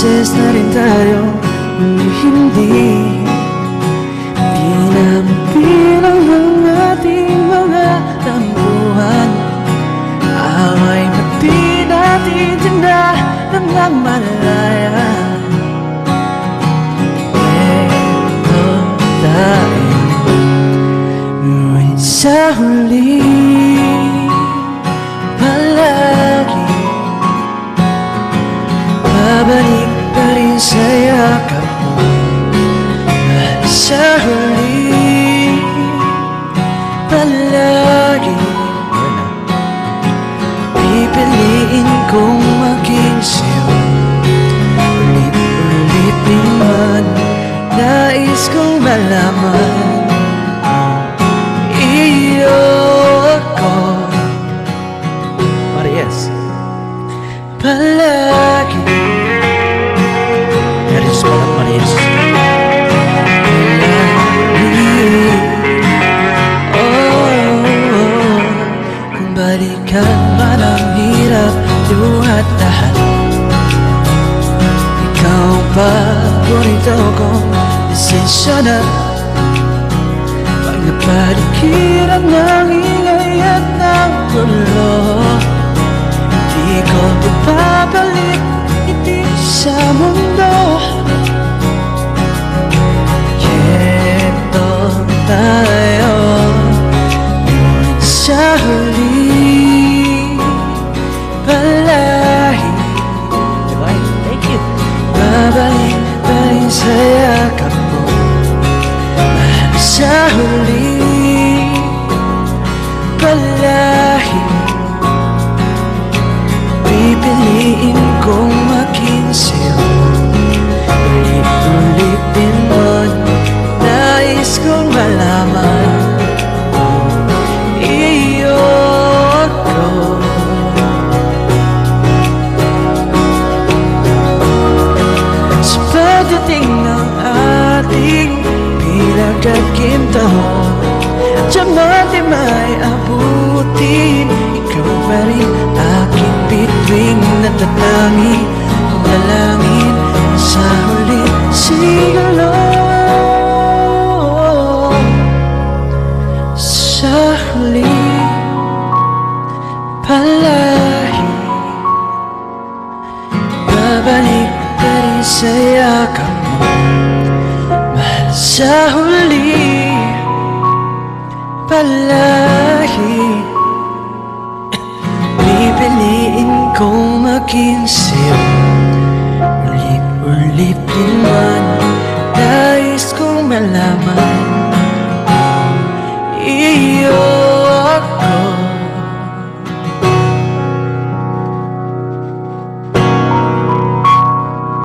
beses na rin tayo hindi na mabilang ang ating mga tampuhan. Away na di natin tinda ng malaya. Ito tayo ngunit sa huli palagi babalik pa rin sa yakap mo. Mahal sa huli palagi pipiliin kong maging sa'yo. Ulit-ulit din man nais kong malaman iyo ako Marias palagi. Marias pala Marias balikan man ang hirap, luhat lahat. Ikaw ang paborito kong desisyon na pag napalikiran ng ingay at ng gulo, di ko babalik iti sa mundo. Ito tayo ngunit sa huli babalik pa rin sa yakap mo. Mahal sa huli palagi pipiliin kong maging sa'yo. Ulit-ulit din man nais kong malaman iyo ako. Pagdating ng ating pinagkakinto, diamante may abutin. Ikaw pa rin aking bituing natatangi, dalangin sa huli siguro. Sa huli palagi babalik pa rin sa yakap mo. Mahal sa huli palagi pipiliin kong maging sa'yo. Ulit-ulit din man nais kong malaman